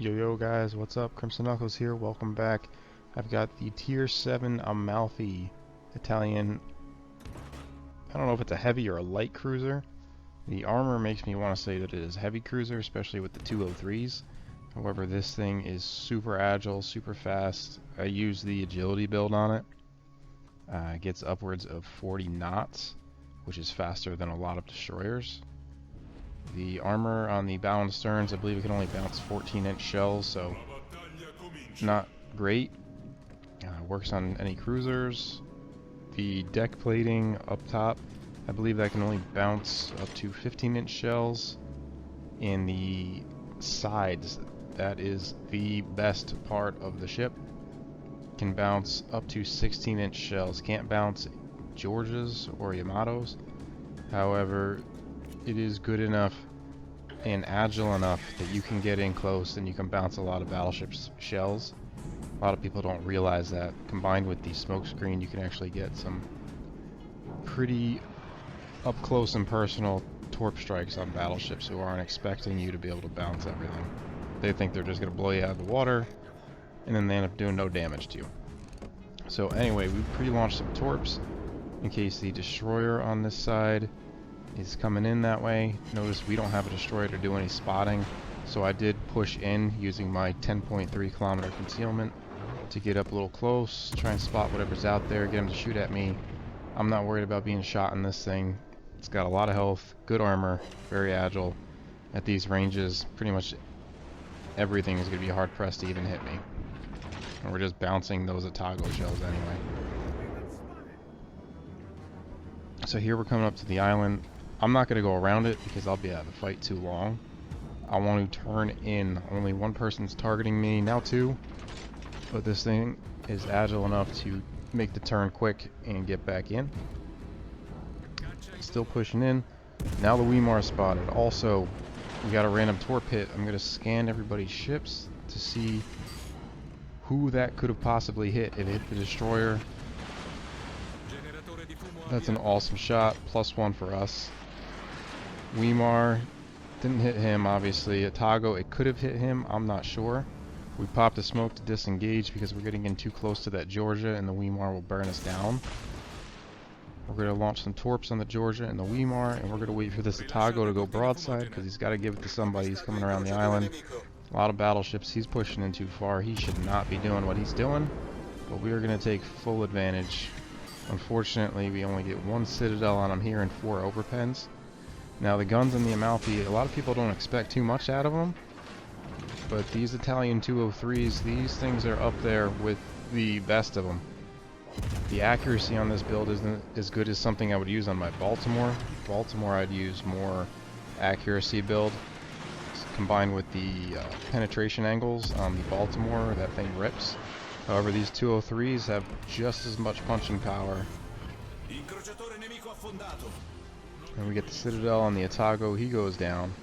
Yo guys, what's up? Crimson Knuckles here, welcome back. I've got the tier 7 Amalfi Italian, I don't know if it's a heavy or a light cruiser. The armor makes me want to say that it is heavy cruiser, especially with the 203s. However, this thing is super agile, super fast. I use the agility build on it. It gets upwards of 40 knots, which is faster than a lot of destroyers. The armor on the bow and sterns, I believe it can only bounce 14-inch shells, so not great. Works on any cruisers. The deck plating up top, I believe that can only bounce up to 15-inch shells. In the sides, that is the best part of the ship. Can bounce up to 16-inch shells. Can't bounce Georges or Yamatos. However, it is good enough and agile enough that you can get in close and you can bounce a lot of battleships' shells. A lot of people don't realize that. Combined with the smoke screen, you can actually get some pretty up close and personal torp strikes on battleships who aren't expecting you to be able to bounce everything. They think they're just going to blow you out of the water, and then they end up doing no damage to you. So anyway, we pre-launched some torps in case the destroyer on this side is coming in that way. Notice we don't have a destroyer to do any spotting, so I did push in using my 10.3 kilometer concealment to get up a little close, try and spot whatever's out there, get them to shoot at me. I'm not worried about being shot in this thing. It's got a lot of health, good armor, very agile. At these ranges, pretty much everything is going to be hard pressed to even hit me. And we're just bouncing those Atago shells anyway. So here we're coming up to the island. I'm not going to go around it because I'll be out of the fight too long. I want to turn in. Only one person's targeting me, now two. But this thing is agile enough to make the turn quick and get back in. Still pushing in. Now the Weimar spotted. Also, we got a random torp hit. I'm going to scan everybody's ships to see who that could have possibly hit. If it hit the destroyer, that's an awesome shot. +1 for us. Weimar didn't hit him, obviously. Atago, it could have hit him. I'm not sure. We popped a smoke to disengage because we're getting in too close to that Georgia, and the Weimar will burn us down. We're going to launch some torps on the Georgia and the Weimar, and we're going to wait for this Atago to go broadside because he's got to give it to somebody. He's coming around the island. A lot of battleships. He's pushing in too far. He should not be doing what he's doing, but we are going to take full advantage. Unfortunately, we only get one Citadel on him here and 4 overpens. Now the guns in the Amalfi, a lot of people don't expect too much out of them, but these Italian 203s, these things are up there with the best of them. The accuracy on this build isn't as good as something I would use on my Baltimore. Baltimore I'd use more accuracy build. Combined with the penetration angles on the Baltimore, that thing rips. However, these 203s have just as much punching power. And we get the Citadel on the Atago, he goes down.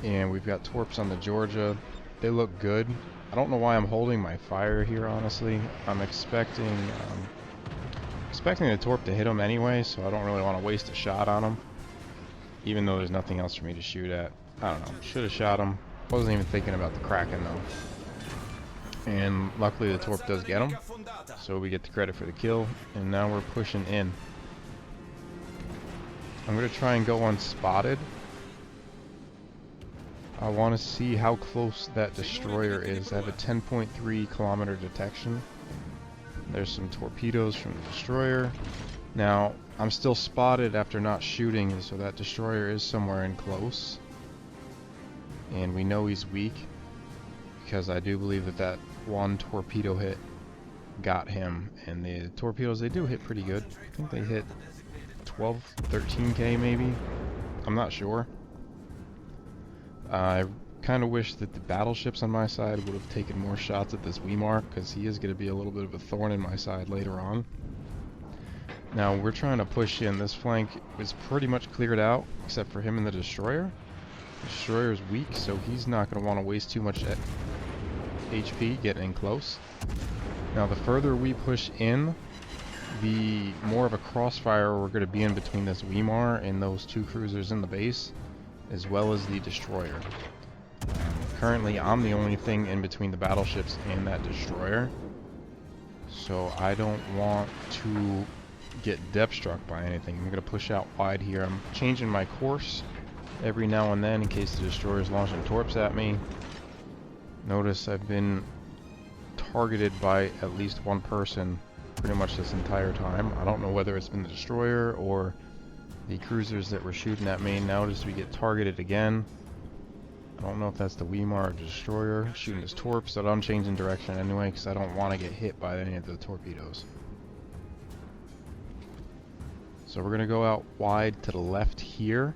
And we've got torps on the Georgia. They look good. I don't know why I'm holding my fire here, honestly. I'm expecting the torp to hit him anyway, so I don't really want to waste a shot on him. Even though there's nothing else for me to shoot at. I don't know. Should have shot him. Wasn't even thinking about the Kraken though. And luckily the torp does get him, so we get the credit for the kill. And now we're pushing in. I'm going to try and go unspotted. I want to see how close that destroyer is. I have a 10.3 kilometer detection. There's some torpedoes from the destroyer. Now, I'm still spotted after not shooting, so that destroyer is somewhere in close. And we know he's weak, because I do believe that that one torpedo hit got him. And the torpedoes, they do hit pretty good. I think they hit 12, 13k maybe. I'm not sure. I kind of wish that the battleships on my side would have taken more shots at this Weimar, because he is going to be a little bit of a thorn in my side later on. Now we're trying to push in. This flank is pretty much cleared out, except for him and the destroyer. The destroyer is weak, so he's not going to want to waste too much HP getting in close. Now the further we push in, the more of a crossfire we're going to be in between this Weimar and those 2 cruisers in the base, as well as the destroyer. Currently, I'm the only thing in between the battleships and that destroyer. So I don't want to get depth struck by anything. I'm going to push out wide here. I'm changing my course every now and then in case the destroyer is launching torps at me. Notice I've been targeted by at least one person pretty much this entire time. I don't know whether it's been the destroyer or the cruisers that were shooting at me. Notice we get targeted again. I don't know if that's the Weimar or destroyer shooting his torps, but I'm changing direction anyway because I don't want to get hit by any of the torpedoes. So we're going to go out wide to the left here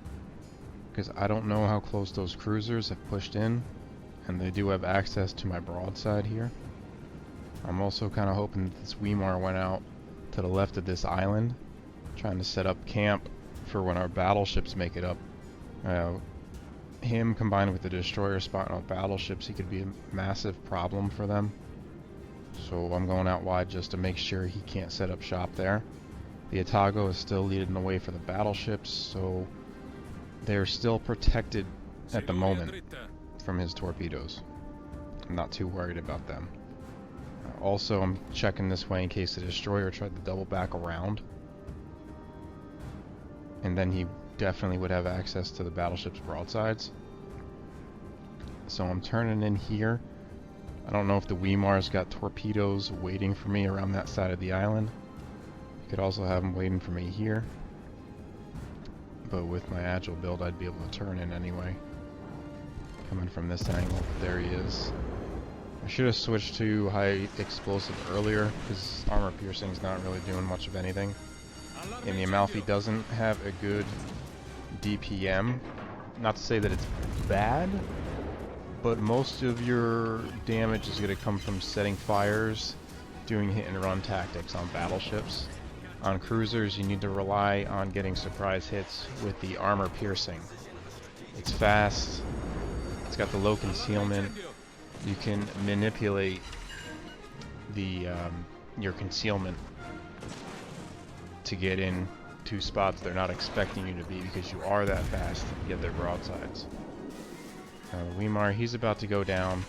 because I don't know how close those cruisers have pushed in, and they do have access to my broadside here. I'm also kind of hoping that this Weimar went out to the left of this island, trying to set up camp for when our battleships make it up. Him combined with the destroyer spotting on battleships, he could be a massive problem for them. So I'm going out wide just to make sure he can't set up shop there. The Atago is still leading the way for the battleships, so they're still protected at the moment from his torpedoes. I'm not too worried about them. Also, I'm checking this way in case the destroyer tried to double back around, and then he definitely would have access to the battleship's broadsides. So I'm turning in here. I don't know if the Weimar's got torpedoes waiting for me around that side of the island. You could also have them waiting for me here, but with my agile build I'd be able to turn in anyway. Coming from this angle, there he is. I should have switched to high explosive earlier because armor piercing's not really doing much of anything. And the Amalfi doesn't have a good DPM. Not to say that it's bad, but most of your damage is going to come from setting fires, doing hit and run tactics on battleships. On cruisers, you need to rely on getting surprise hits with the armor piercing. It's fast, it's got the low concealment. You can manipulate the your concealment to get in to spots they're not expecting you to be because you are that fast to get their broadsides. The Weimar, he's about to go down.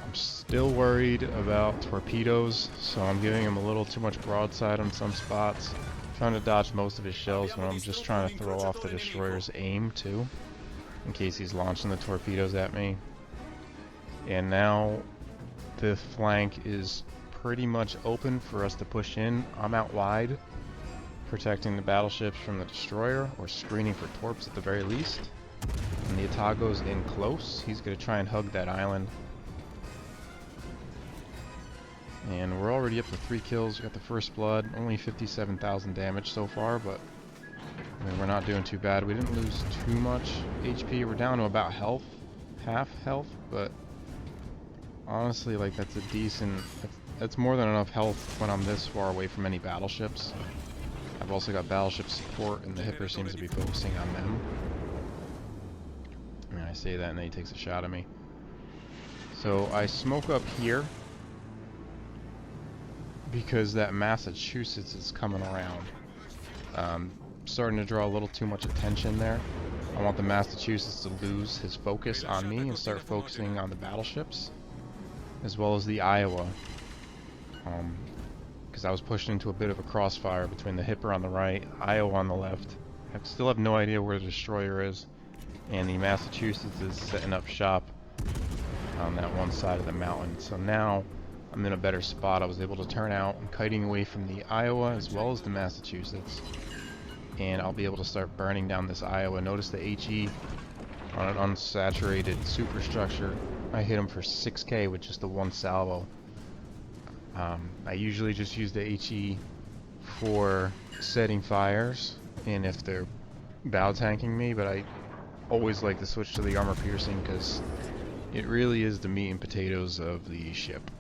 I'm still worried about torpedoes, so I'm giving him a little too much broadside on some spots. Trying to dodge most of his shells when I'm just trying to throw off the destroyer's aim too, in case he's launching the torpedoes at me. And now the flank is pretty much open for us to push in. I'm out wide, protecting the battleships from the destroyer, or screening for torps at the very least. And the Atago's in close. He's going to try and hug that island. And we're already up to 3 kills. We got the first blood. Only 57,000 damage so far, but I mean, we're not doing too bad. We didn't lose too much HP. We're down to about half health, but honestly, like, that's a decent... That's more than enough health when I'm this far away from any battleships. I've also got battleship support, and the Hipper seems to be focusing on them. And I say that, and then he takes a shot at me. So I smoke up here because that Massachusetts is coming around. Starting to draw a little too much attention there. I want the Massachusetts to lose his focus on me and start focusing on the battleships, as well as the Iowa. Because I was pushed into a bit of a crossfire between the Hipper on the right, Iowa on the left. I still have no idea where the destroyer is, and the Massachusetts is setting up shop on that one side of the mountain. So now I'm in a better spot. I was able to turn out and kiting away from the Iowa as well as the Massachusetts, and I'll be able to start burning down this Iowa. Notice the HE on an unsaturated superstructure. I hit him for 6k with just the one salvo. I usually just use the HE for setting fires and if they're bow tanking me, but I always like to switch to the armor piercing because it really is the meat and potatoes of the ship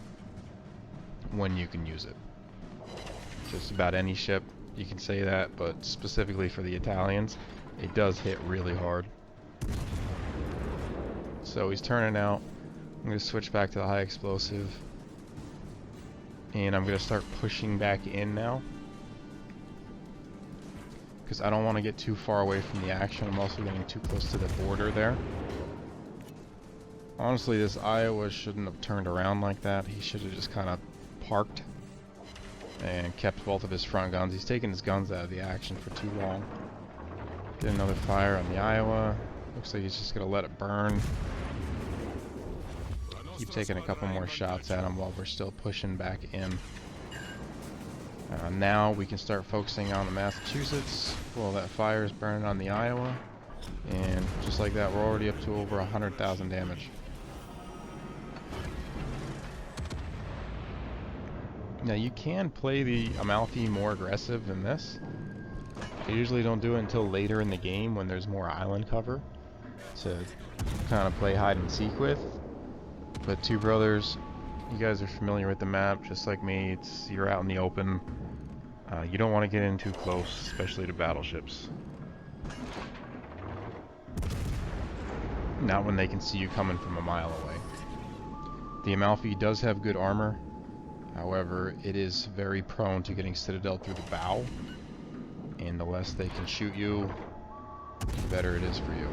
when you can use it. Just about any ship you can say that, but specifically for the Italians, it does hit really hard. So he's turning out. I'm going to switch back to the high explosive, and I'm going to start pushing back in now because I don't want to get too far away from the action. I'm also getting too close to the border there. Honestly, this Iowa shouldn't have turned around like that. He should have just kind of parked and kept both of his front guns. He's taking his guns out of the action for too long. Get another fire on the Iowa. Looks like he's just going to let it burn. Keep taking a couple more shots at him while we're still pushing back in. Now we can start focusing on the Massachusetts while that fire is burning on the Iowa. And just like that, we're already up to over 100,000 damage. Now you can play the Amalfi more aggressive than this. I usually don't do it until later in the game when there's more island cover to kind of play hide and seek with. But Two Brothers, you guys are familiar with the map just like me. You're out in the open. You don't want to get in too close, especially to battleships. Not when they can see you coming from a mile away. The Amalfi does have good armor. However, it is very prone to getting citadel through the bow. And the less they can shoot you, the better it is for you.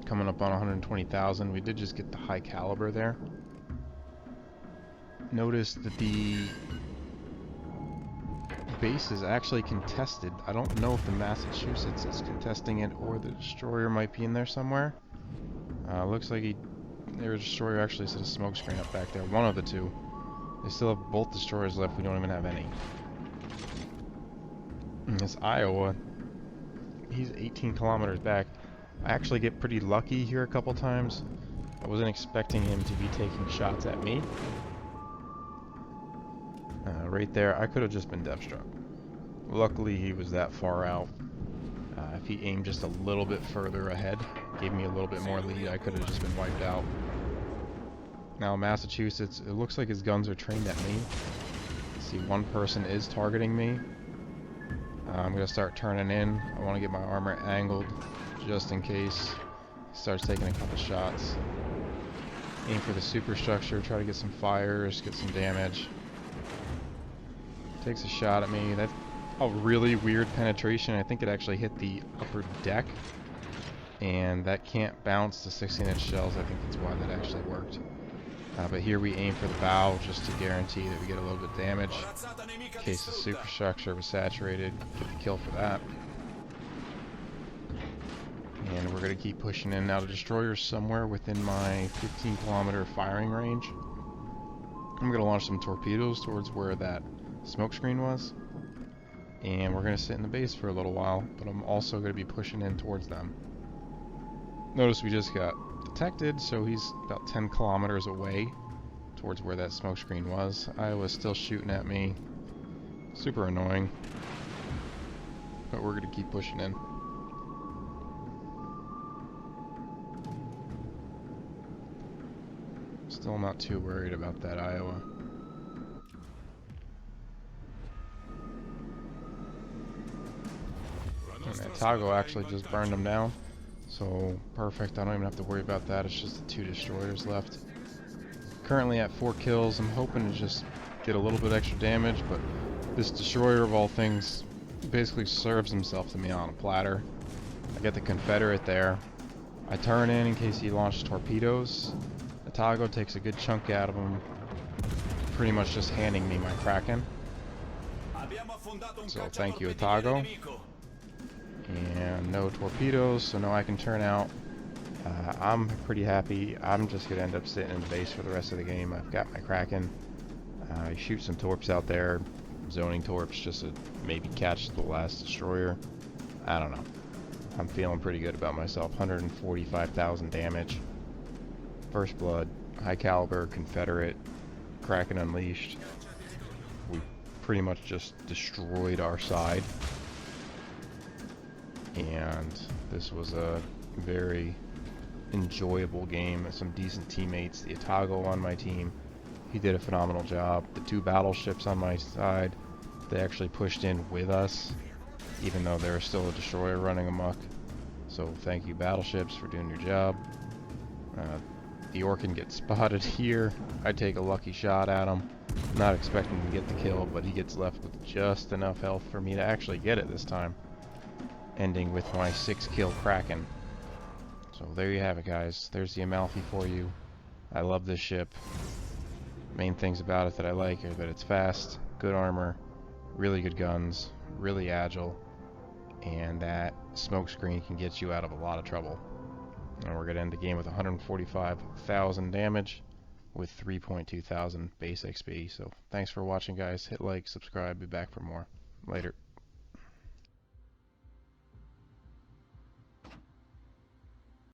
Coming up on 120,000. We did just get the high caliber there. Notice that the base is actually contested. I don't know if the Massachusetts is contesting it or the destroyer might be in there somewhere. Looks like their destroyer actually set a smoke screen up back there. One of the two. They still have both destroyers left. We don't even have any. And this Iowa, he's 18 kilometers back. I actually get pretty lucky here a couple times. I wasn't expecting him to be taking shots at me. Right there, I could have just been depth struck. Luckily, he was that far out. If he aimed just a little bit further ahead, gave me a little bit more lead, I could have just been wiped out. Now, Massachusetts, it looks like his guns are trained at me. See, one person is targeting me. I'm going to start turning in. I want to get my armor angled just in case he starts taking a couple shots. Aim for the superstructure, try to get some fires, get some damage. Takes a shot at me. That's a really weird penetration. I think it actually hit the upper deck. And that can't bounce the 16-inch shells. I think that's why that actually worked. But here we aim for the bow just to guarantee that we get a little bit of damage. In case the superstructure was saturated, get the kill for that. And we're going to keep pushing in. Now the destroyer's somewhere within my 15-kilometer firing range. I'm going to launch some torpedoes towards where that smoke screen was. And we're going to sit in the base for a little while, but I'm also going to be pushing in towards them. Notice we just got detected, so he's about 10 kilometers away towards where that smoke screen was. Iowa's still shooting at me. Super annoying. But we're going to keep pushing in. Still not too worried about that Iowa. And that Tago actually just burned him down. So, perfect. I don't even have to worry about that. It's just the 2 destroyers left. Currently at 4 kills. I'm hoping to just get a little bit extra damage, but this destroyer of all things basically serves himself to me on a platter. I get the Confederate there. I turn in case he launched torpedoes. Tago takes a good chunk out of him, pretty much just handing me my Kraken. So thank you, Tago. And no torpedoes, so now I can turn out. I'm pretty happy. I'm just going to end up sitting in the base for the rest of the game. I've got my Kraken. I shoot some torps out there, zoning torps, just to maybe catch the last destroyer. I don't know. I'm feeling pretty good about myself. 145,000 damage. First blood, high caliber, Confederate, Kraken unleashed. We pretty much just destroyed our side. And this was a very enjoyable game. Some decent teammates. The Atago on my team, he did a phenomenal job. The 2 battleships on my side, they actually pushed in with us, even though there was still a destroyer running amok. So thank you, battleships, for doing your job. The Orkan gets spotted here. I take a lucky shot at him. Not expecting to get the kill, but he gets left with just enough health for me to actually get it this time. Ending with my 6-kill Kraken. So there you have it, guys. There's the Amalfi for you. I love this ship. Main things about it that I like are that it's fast, good armor, really good guns, really agile, and that smokescreen can get you out of a lot of trouble. And we're going to end the game with 145,000 damage with 3.2 thousand base XP. So thanks for watching, guys. Hit like, subscribe, be back for more. Later.